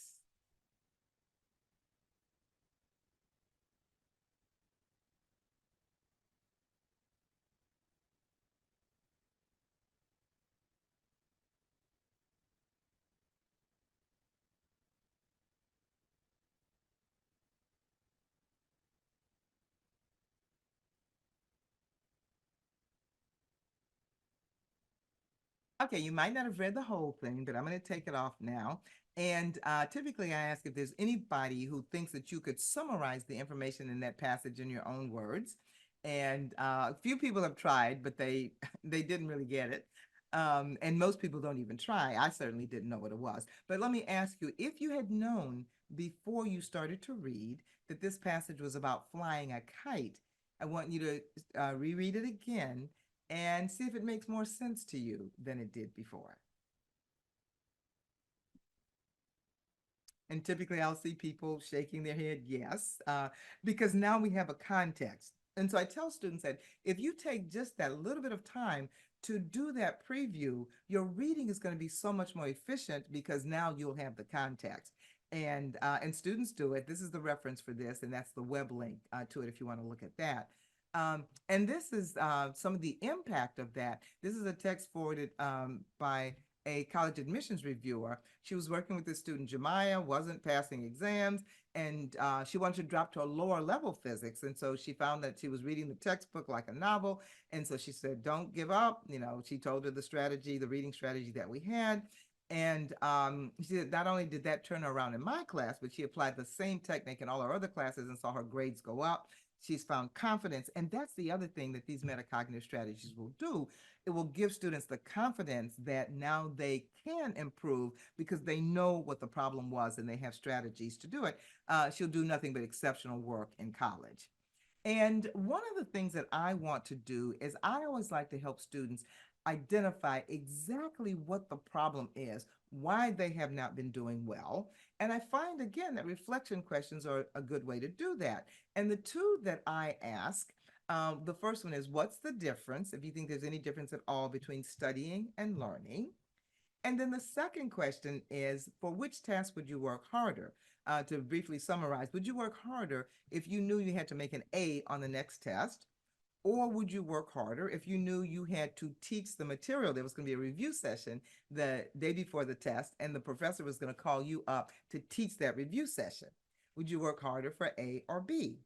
Okay, you might not have read the whole thing, but I'm going to take it off now. And typically I ask if there's anybody who thinks that you could summarize the information in that passage in your own words. And a few people have tried, but they they didn't really get it. And most people don't even try. I certainly didn't know what it was. But let me ask you, if you had known before you started to read that this passage was about flying a kite, I want you to reread it again and see if it makes more sense to you than it did before. And typically I'll see people shaking their head, yes, because now we have a context. And so I tell students that if you take just that little bit of time to do that preview, your reading is going to be so much more efficient because now you'll have the context. And students do it. This is the reference for this, and that's the web link to it if you want to look at that. And this is some of the impact of that. This is a text forwarded by a college admissions reviewer. She was working with this student, Jemiah, wasn't passing exams, and she wanted to drop to a lower level physics. And so she found that she was reading the textbook like a novel. And so she said, don't give up. She told her the strategy, the reading strategy that we had. And she said, not only did that turn her around in my class, but she applied the same technique in all her other classes and saw her grades go up. She's found confidence. And that's the other thing that these metacognitive strategies will do. It will give students the confidence that now they can improve because they know what the problem was and they have strategies to do it. She'll do nothing but exceptional work in college. And one of the things that I want to do is I always like to help students identify exactly what the problem is, why they have not been doing well. And I find again that reflection questions are a good way to do that. And the two that I ask, the first one is, what's the difference, if you think there's any difference at all between studying and learning? And then the second question is, for which task would you work harder? To briefly summarize, would you work harder if you knew you had to make an A on the next test? Or would you work harder if you knew you had to teach the material? There was going to be a review session the day before the test, and the professor was going to call you up to teach that review session. Would you work harder for A or B?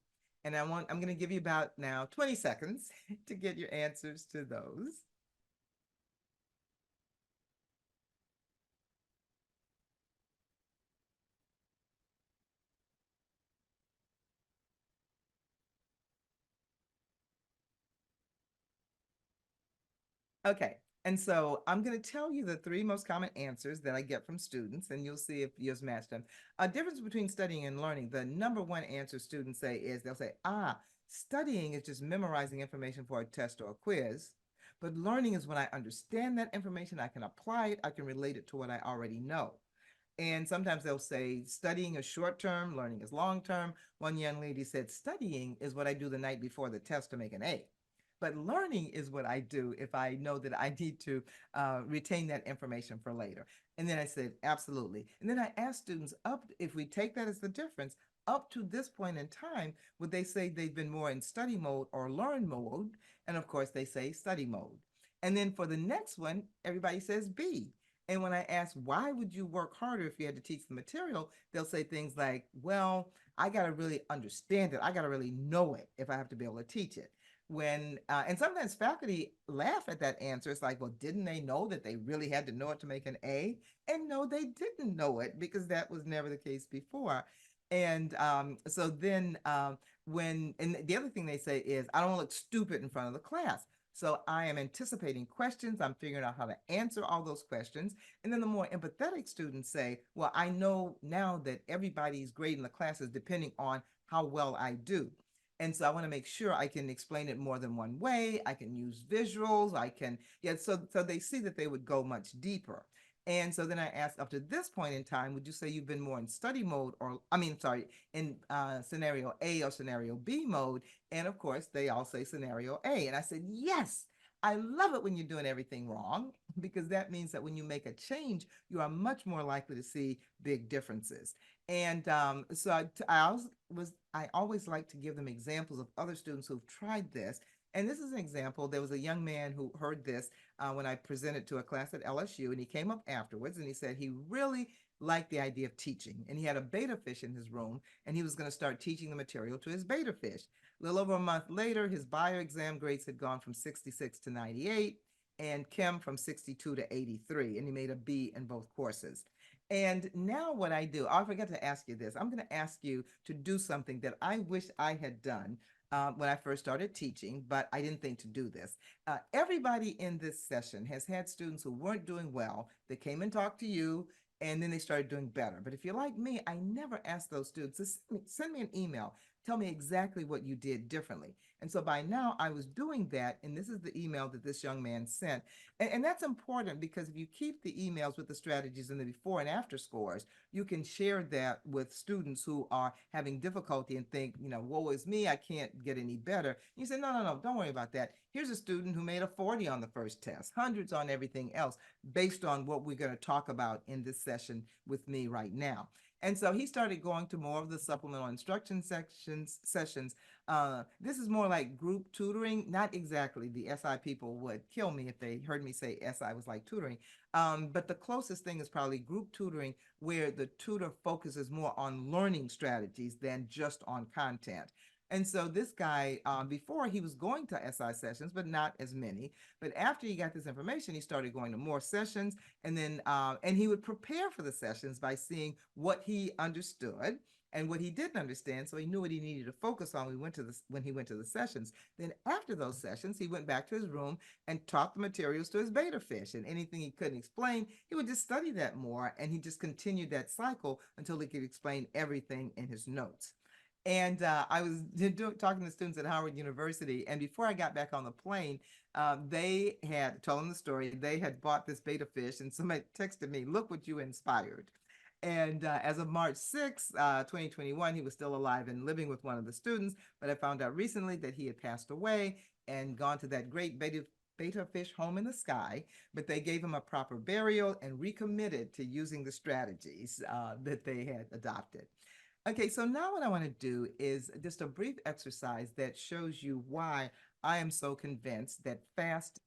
And I'm going to give you about now 20 seconds to get your answers to those. Okay, and so I'm going to tell you the three most common answers that I get from students, and you'll see if yours match them. A difference between studying and learning. The number one answer students say is they'll say, studying is just memorizing information for a test or a quiz, but learning is when I understand that information, I can apply it, I can relate it to what I already know. And sometimes they'll say studying is short term, learning is long term. One young lady said, studying is what I do the night before the test to make an A. But learning is what I do if I know that I need to retain that information for later. And then I said, absolutely. And then I asked students, up, if we take that as the difference, up to this point in time, would they say they've been more in study mode or learn mode? And of course, they say study mode. And then for the next one, everybody says B. And when I ask, why would you work harder if you had to teach the material? They'll say things like, well, I got to really understand it. I got to really know it if I have to be able to teach it. And sometimes faculty laugh at that answer. It's like, well, didn't they know that they really had to know it to make an A? And no, they didn't know it because that was never the case before. And so then and the other thing they say is, I don't want to look stupid in front of the class. So I am anticipating questions. I'm figuring out how to answer all those questions. And then the more empathetic students say, well, I know now that everybody's grade in the class is depending on how well I do. And so I want to make sure I can explain it more than one way. I can use visuals. So they see that they would go much deeper. And so then I asked, up to this point in time, would you say you've been more in study mode in scenario A or scenario B mode? And of course, they all say scenario A. And I said, yes, I love it when you're doing everything wrong, because that means that when you make a change, you are much more likely to see big differences. And I always like to give them examples of other students who've tried this. And this is an example. There was a young man who heard this when I presented to a class at LSU, and he came up afterwards and he said he really liked the idea of teaching. And he had a betta fish in his room, and he was going to start teaching the material to his betta fish. A little over a month later, his bio exam grades had gone from 66 to 98, and chem from 62 to 83, and he made a B in both courses. And now what I do, I forgot to ask you this. I'm going to ask you to do something that I wish I had done when I first started teaching, but I didn't think to do this. Everybody in this session has had students who weren't doing well that came and talked to you, and then they started doing better. But if you're like me, I never ask those students to send me an email. Tell me exactly what you did differently. And so by now I was doing that, and this is the email that this young man sent. And that's important, because if you keep the emails with the strategies and the before and after scores, you can share that with students who are having difficulty and think, woe is me, I can't get any better. You say, no, don't worry about that. Here's a student who made a 40 on the first test, hundreds on everything else, based on what we're going to talk about in this session with me right now. And so he started going to more of the supplemental instruction sessions. This is more like group tutoring, not exactly. The SI people would kill me if they heard me say SI was like tutoring. But the closest thing is probably group tutoring, where the tutor focuses more on learning strategies than just on content. And so this guy, before, he was going to SI sessions, but not as many. But after he got this information, he started going to more sessions, and then and he would prepare for the sessions by seeing what he understood. and what he didn't understand. So he knew what he needed to focus on. When he went to the sessions. Then after those sessions, he went back to his room and taught the materials to his beta fish. And anything he couldn't explain, he would just study that more. And he just continued that cycle until he could explain everything in his notes. And I was talking to students at Howard University, and before I got back on the plane, they had told them the story. They had bought this beta fish, and somebody texted me, "Look what you inspired." And as of March 6, 2021, he was still alive and living with one of the students. But I found out recently that he had passed away and gone to that great beta fish home in the sky. But they gave him a proper burial and recommitted to using the strategies that they had adopted. Okay, so now what I want to do is just a brief exercise that shows you why I am so convinced that fast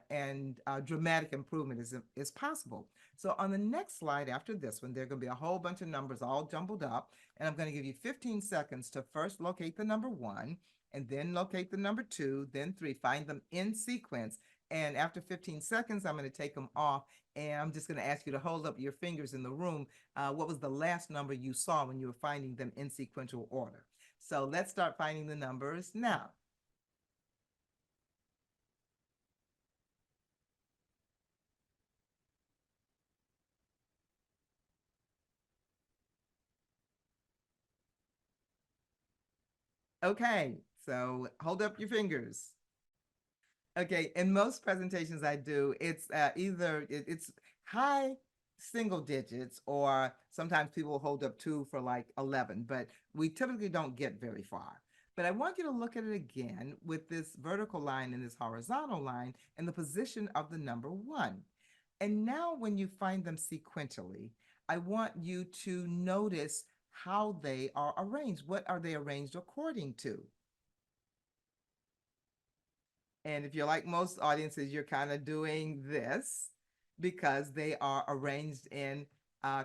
and dramatic improvement is possible. So on the next slide after this one, there are going to be a whole bunch of numbers all jumbled up, and I'm going to give you 15 seconds to first locate the number 1, and then locate the number 2, then 3, find them in sequence. And after 15 seconds, I'm going to take them off, and I'm just going to ask you to hold up your fingers in the room. What was the last number you saw when you were finding them in sequential order? So let's start finding the numbers now. Okay, so hold up your fingers. Okay, in most presentations I do, it's it's high single digits, or sometimes people hold up 2 for like 11, but we typically don't get very far. But I want you to look at it again with this vertical line and this horizontal line and the position of the number 1. And now when you find them sequentially, I want you to notice how they are arranged. What are they arranged according to? And if you're like most audiences, you're kind of doing this because they are arranged in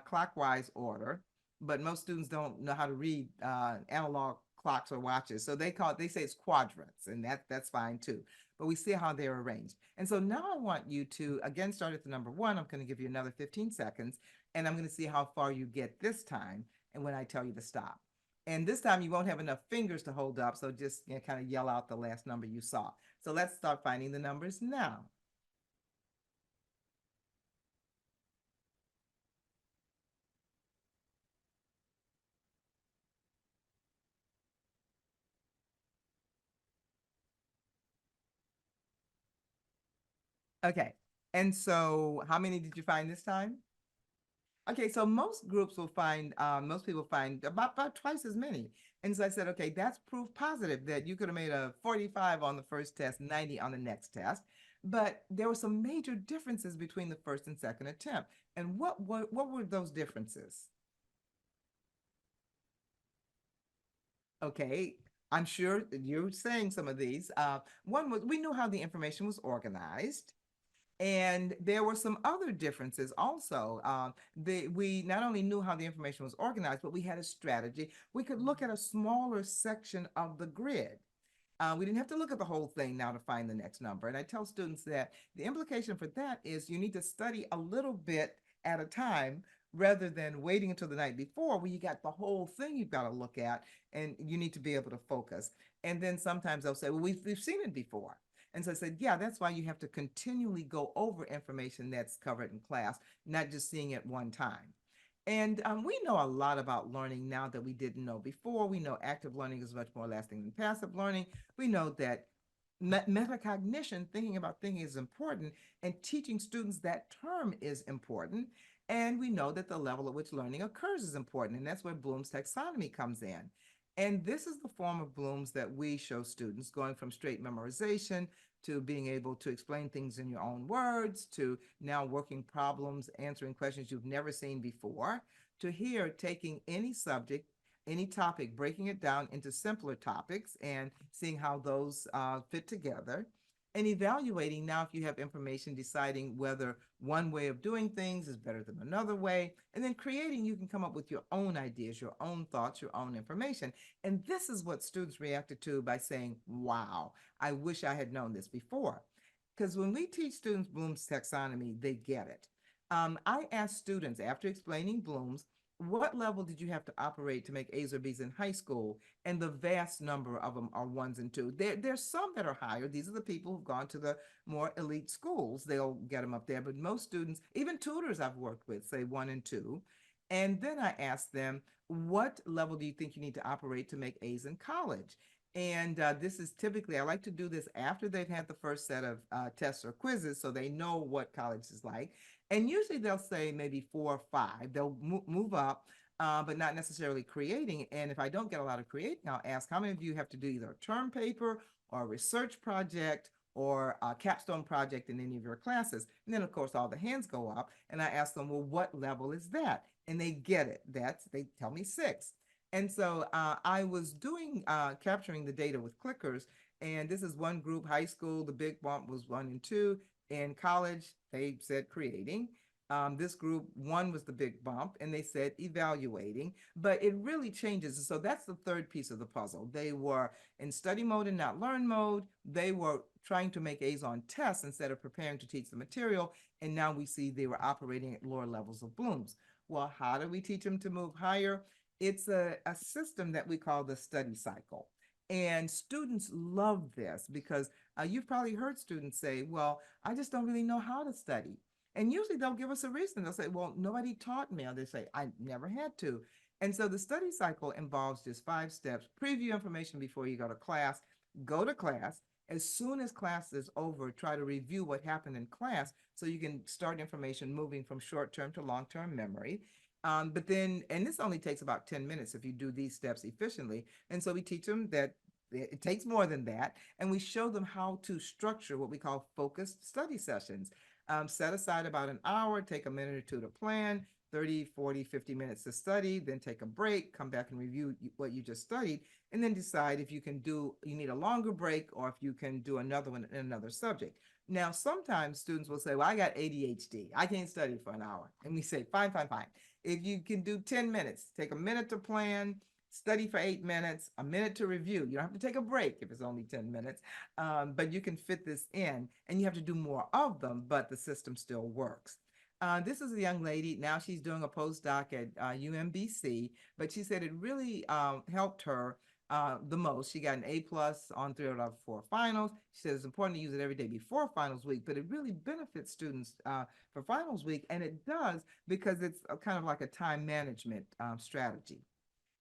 clockwise order. But most students don't know how to read analog clocks or watches, so they say it's quadrants, and that's fine too. But we see how they're arranged. And so now I want you to again start at the number 1. I'm going to give you another 15 seconds, and I'm going to see how far you get this time, and when I tell you to stop. And this time you won't have enough fingers to hold up, so just kind of yell out the last number you saw. So let's start finding the numbers now. Okay, and so how many did you find this time? Okay, so most groups will find, most people find about twice as many. And so I said, okay, that's proof positive that you could have made a 45 on the first test, 90 on the next test. But there were some major differences between the first and second attempt. And what were those differences? Okay, I'm sure you're saying some of these. One was we knew how the information was organized. And there were some other differences also. We not only knew how the information was organized, but we had a strategy. We could look at a smaller section of the grid. We didn't have to look at the whole thing now to find the next number. And I tell students that the implication for that is you need to study a little bit at a time rather than waiting until the night before where you got the whole thing you've got to look at and you need to be able to focus. And then sometimes they'll say, well, we've seen it before. And so I said, yeah, that's why you have to continually go over information that's covered in class, not just seeing it one time. And we know a lot about learning now that we didn't know before. We know active learning is much more lasting than passive learning. We know that metacognition, thinking about thinking, is important, and teaching students that term is important. And we know that the level at which learning occurs is important, and that's where Bloom's taxonomy comes in. And this is the form of Bloom's that we show students, going from straight memorization to being able to explain things in your own words, to now working problems, answering questions you've never seen before, to here taking any subject, any topic, breaking it down into simpler topics and seeing how those fit together, and evaluating now if you have information, deciding whether one way of doing things is better than another way, and then creating, you can come up with your own ideas, your own thoughts, your own information. And this is what students reacted to by saying, wow, I wish I had known this before. Because when we teach students Bloom's taxonomy, they get it. I ask students, after explaining Bloom's, what level did you have to operate to make A's or B's in high school? And the vast number of them are ones and two. There's some that are higher. These are the people who've gone to the more elite schools. They'll get them up there. But most students, even tutors I've worked with, say one and two. And then I ask them, what level do you think you need to operate to make A's in college? And this is typically, I like to do this after they've had the first set of tests or quizzes so they know what college is like. And usually they'll say maybe 4 or 5. They'll move up, but not necessarily creating. And if I don't get a lot of creating, I'll ask how many of you have to do either a term paper or a research project or a capstone project in any of your classes. And then, of course, all the hands go up. And I ask them, well, what level is that? And they get it. They tell me 6. And so I was doing capturing the data with clickers, and this is one group, high school, the big bump was 1 and 2. In college, they said creating. This group, 1 was the big bump, and they said evaluating, but it really changes. And so that's the third piece of the puzzle. They were in study mode and not learn mode. They were trying to make A's on tests instead of preparing to teach the material. And now we see they were operating at lower levels of Bloom's. Well, how do we teach them to move higher? It's a system that we call the study cycle. And students love this because you've probably heard students say, well, I just don't really know how to study. And usually they'll give us a reason. They'll say, well, nobody taught me. Or they say, I never had to. And so the study cycle involves just 5 steps. Preview information before you go to class. Go to class. As soon as class is over, try to review what happened in class so you can start information moving from short-term to long-term memory. But then, and this only takes about 10 minutes if you do these steps efficiently. And so we teach them that it takes more than that. And we show them how to structure what we call focused study sessions. Set aside about an hour, take a minute or two to plan, 30, 40, 50 minutes to study, then take a break, come back and review what you just studied, and then decide if you need a longer break or if you can do another one in another subject. Now, sometimes students will say, well, I got ADHD. I can't study for an hour. And we say, fine, fine, fine. If you can do 10 minutes, take a minute to plan, study for 8 minutes, a minute to review. You don't have to take a break if it's only 10 minutes, but you can fit this in, and you have to do more of them, but the system still works. This is a young lady. Now she's doing a postdoc at UMBC, but she said it really helped her the most. She got an A+ on 3 out of 4 finals. She said it's important to use it every day before finals week, but it really benefits students for finals week, and it does because it's kind of like a time management strategy.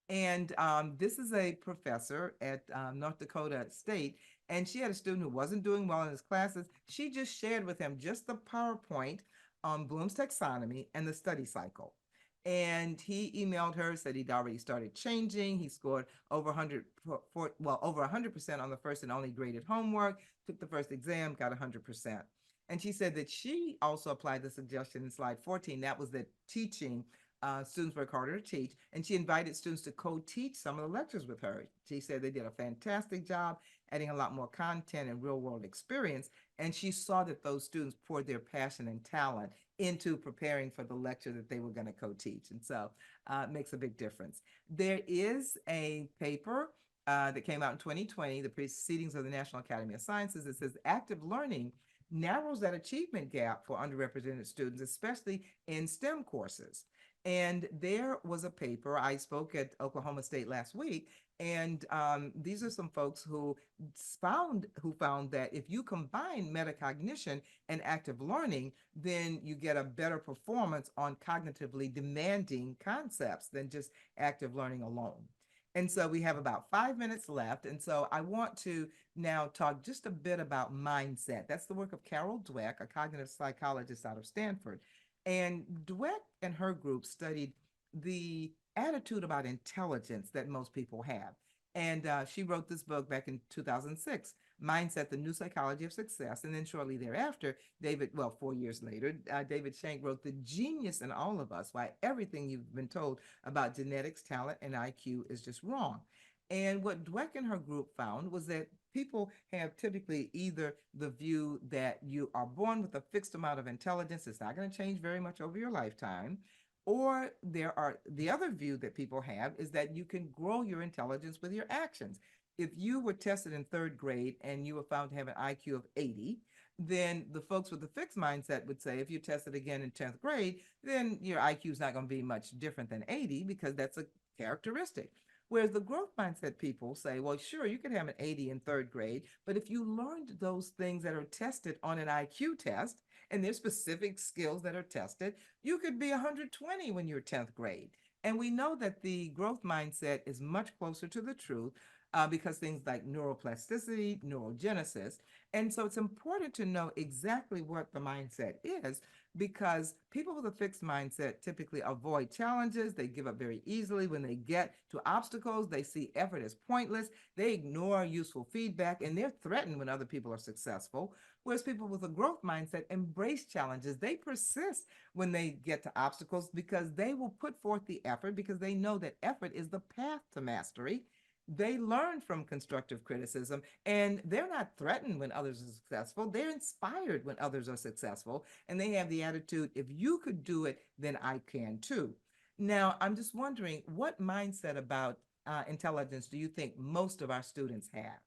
And this is a professor at North Dakota State, and she had a student who wasn't doing well in his classes. She just shared with him just the PowerPoint on Bloom's taxonomy and the study cycle. And he emailed her, said he'd already started changing. He scored over 100% on the first and only graded homework, took the first exam, got 100%. And she said that she also applied the suggestion in slide 14. That was that teaching students work harder to teach, and she invited students to co-teach some of the lectures with her. She said they did a fantastic job adding a lot more content and real-world experience, and she saw that those students poured their passion and talent into preparing for the lecture that they were going to co-teach, and so it makes a big difference. There is a paper that came out in 2020, the Proceedings of the National Academy of Sciences. It says active learning narrows that achievement gap for underrepresented students, especially in STEM courses. And there was a paper, I spoke at Oklahoma State last week, and these are some folks who found that if you combine metacognition and active learning, then you get a better performance on cognitively demanding concepts than just active learning alone. And so we have about 5 minutes left. And so I want to now talk just a bit about mindset. That's the work of Carol Dweck, a cognitive psychologist out of Stanford. And Dweck and her group studied the attitude about intelligence that most people have. And she wrote this book back in 2006, Mindset, The New Psychology of Success. And then shortly thereafter, 4 years later, David Shank wrote The Genius in All of Us, Why Everything You've Been Told About Genetics, Talent, and IQ is Just Wrong. And what Dweck and her group found was that people have typically either the view that you are born with a fixed amount of intelligence, it's not going to change very much over your lifetime, or the other view that people have is that you can grow your intelligence with your actions. If you were tested in 3rd grade and you were found to have an IQ of 80, then the folks with the fixed mindset would say, if you test it again in 10th grade, then your IQ is not going to be much different than 80 because that's a characteristic. Whereas the growth mindset people say, well, sure, you could have an 80 in third grade, but if you learned those things that are tested on an IQ test, and there's specific skills that are tested, you could be 120 when you're 10th grade. And we know that the growth mindset is much closer to the truth because things like neuroplasticity, neurogenesis. And so it's important to know exactly what the mindset is because people with a fixed mindset typically avoid challenges. They give up very easily. When they get to obstacles, they see effort as pointless. They ignore useful feedback and they're threatened when other people are successful. Whereas people with a growth mindset embrace challenges. They persist when they get to obstacles because they will put forth the effort because they know that effort is the path to mastery. They learn from constructive criticism and they're not threatened when others are successful. They're inspired when others are successful. And they have the attitude, if you could do it, then I can too. Now, I'm just wondering, what mindset about intelligence do you think most of our students have?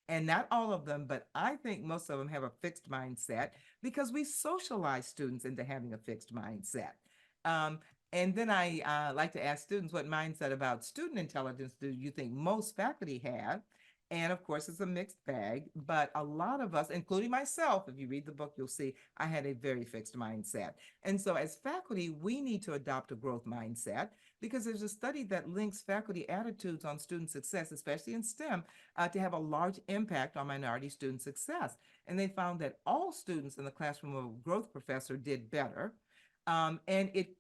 And not all of them, but I think most of them have a fixed mindset because we socialize students into having a fixed mindset. Um, and then I like to ask students, what mindset about student intelligence do you think most faculty have? And of course, it's a mixed bag, but a lot of us, including myself, if you read the book, you'll see I had a very fixed mindset. And so as faculty, we need to adopt a growth mindset because there's a study that links faculty attitudes on student success, especially in STEM, to have a large impact on minority student success. And they found that all students in the classroom of a growth professor did better. And it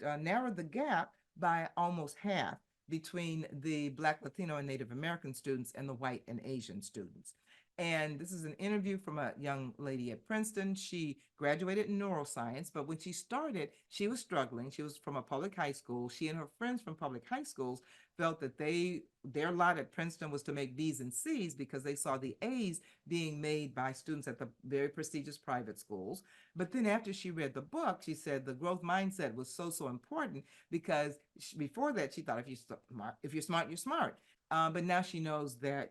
narrowed the gap by almost half between the Black, Latino, and Native American students and the white and Asian students. And this is an interview from a young lady at Princeton. She graduated in neuroscience, but when she started, she was struggling. She was from a public high school. She and her friends from public high schools felt that their lot at Princeton was to make B's and C's because they saw the A's being made by students at the very prestigious private schools. But then after she read the book, she said the growth mindset was so important because before that she thought if you're smart, you're smart. But now she knows that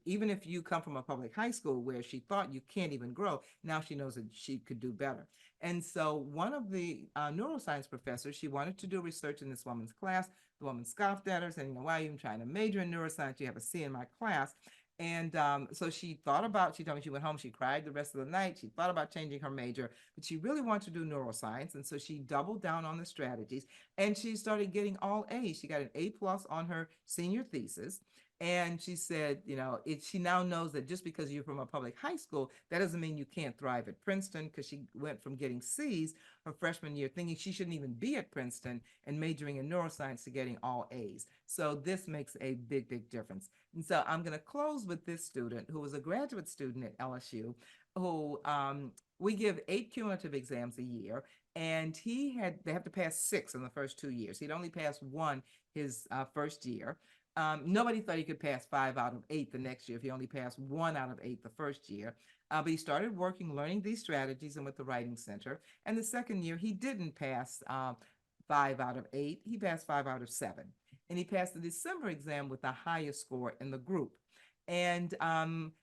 even if you come from a public high school where she thought you can't even grow, now she knows that she could do better. And so one of the neuroscience professors, she wanted to do research in this woman's class. The woman scoffed at her, saying, you know, why are you even trying to major in neuroscience? You have a C in my class. And so she told me she went home, she cried the rest of the night. She thought about changing her major, but she really wanted to do neuroscience. And so she doubled down on the strategies and she started getting all A's. She got an A+ on her senior thesis. And she said, you know, she now knows that just because you're from a public high school, that doesn't mean you can't thrive at Princeton, because she went from getting C's her freshman year, thinking she shouldn't even be at Princeton, and majoring in neuroscience to getting all A's. So this makes a big difference. And so I'm going to close with this student who was a graduate student at LSU, who we give 8 cumulative exams a year, and they have to pass 6 in the first 2 years. He'd only passed 1 his first year. Nobody thought he could pass 5 out of 8 the next year if he only passed 1 out of 8 the first year. But he started working, learning these strategies and with the Writing Center. And the second year, he didn't pass 5 out of 8. He passed 5 out of 7. And he passed the December exam with the highest score in the group. And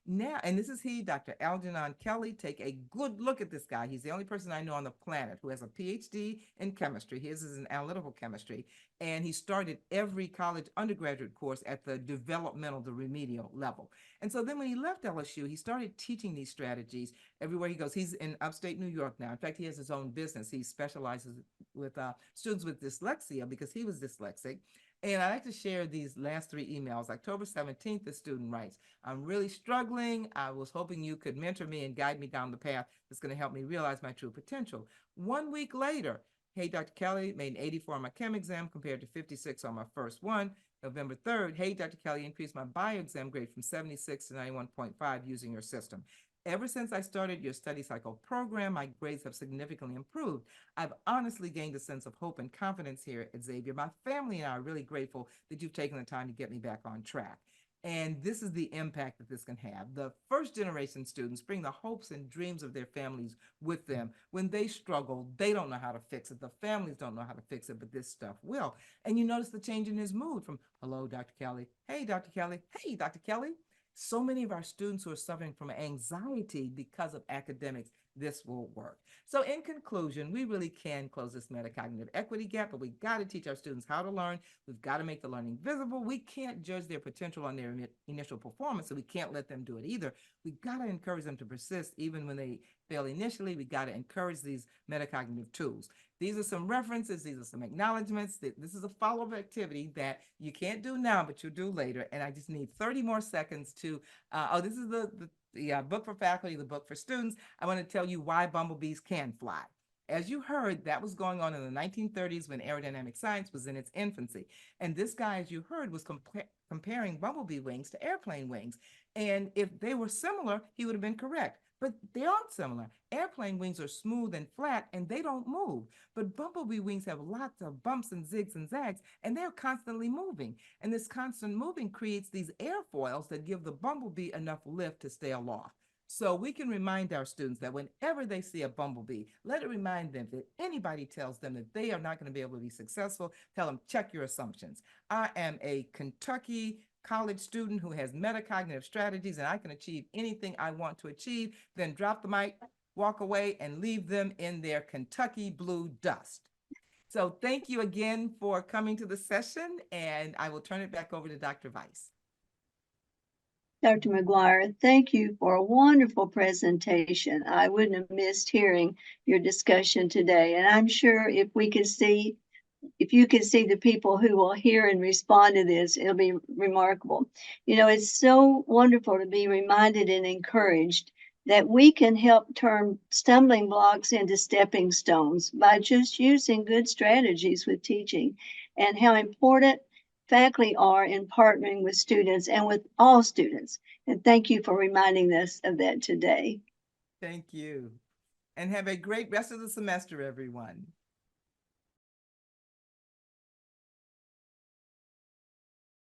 this is Dr. Algernon Kelly. Take a good look at this guy. He's the only person I know on the planet who has a PhD in chemistry. His is in analytical chemistry. And he started every college undergraduate course at the developmental, the remedial level. And so then when he left LSU, he started teaching these strategies everywhere he goes. He's in upstate New York now. In fact, he has his own business. He specializes with students with dyslexia because he was dyslexic. And I like to share these last 3 emails. October 17th, the student writes, I'm really struggling. I was hoping you could mentor me and guide me down the path that's going to help me realize my true potential. 1 week later, hey, Dr. Kelly, made an 84 on my chem exam compared to 56 on my first one. November 3rd, hey, Dr. Kelly, increased my bio exam grade from 76 to 91.5 using your system. Ever since I started your study cycle program, my grades have significantly improved. I've honestly gained a sense of hope and confidence here at Xavier. My family and I are really grateful that you've taken the time to get me back on track. And this is the impact that this can have. The first generation students bring the hopes and dreams of their families with them. When they struggle, they don't know how to fix it. The families don't know how to fix it, but this stuff will. And you notice the change in his mood from, hello, Dr. Kelly. Hey, Dr. Kelly. Hey, Dr. Kelly. so many of our students who are suffering from anxiety because of academics, this will work. So in conclusion, we really can close this metacognitive equity gap, but we got to teach our students how to learn. We've got to make the learning visible. We can't judge their potential on their initial performance, so we can't let them do it either. We got to encourage them to persist even when they fail initially. We got to encourage these metacognitive tools. These are some references. These are some acknowledgments. This is a follow-up activity that you can't do now, but you'll do later. And I just need 30 more seconds to, this is the book for faculty, the book for students. I want to tell you why bumblebees can fly. As you heard, that was going on in the 1930s when aerodynamic science was in its infancy. And this guy, as you heard, was comparing bumblebee wings to airplane wings. And if they were similar, he would have been correct. But they aren't similar. Airplane wings are smooth and flat, and they don't move. But bumblebee wings have lots of bumps and zigs and zags, and they're constantly moving. And this constant moving creates these airfoils that give the bumblebee enough lift to stay aloft. So we can remind our students that whenever they see a bumblebee, let it remind them that anybody tells them that they are not going to be able to be successful, tell them, check your assumptions. I am a Kentucky college student who has metacognitive strategies and I can achieve anything I want to achieve, then drop the mic, walk away, and leave them in their Kentucky blue dust. So thank you again for coming to the session, and I will turn it back over to Dr. Weiss. Dr. McGuire, thank you for a wonderful presentation. I wouldn't have missed hearing your discussion today. And I'm sure if you could see the people who will hear and respond to this, it'll be remarkable. You know, it's so wonderful to be reminded and encouraged that we can help turn stumbling blocks into stepping stones by just using good strategies with teaching, and how important faculty are in partnering with students and with all students. And thank you for reminding us of that today. Thank you. And have a great rest of the semester, everyone.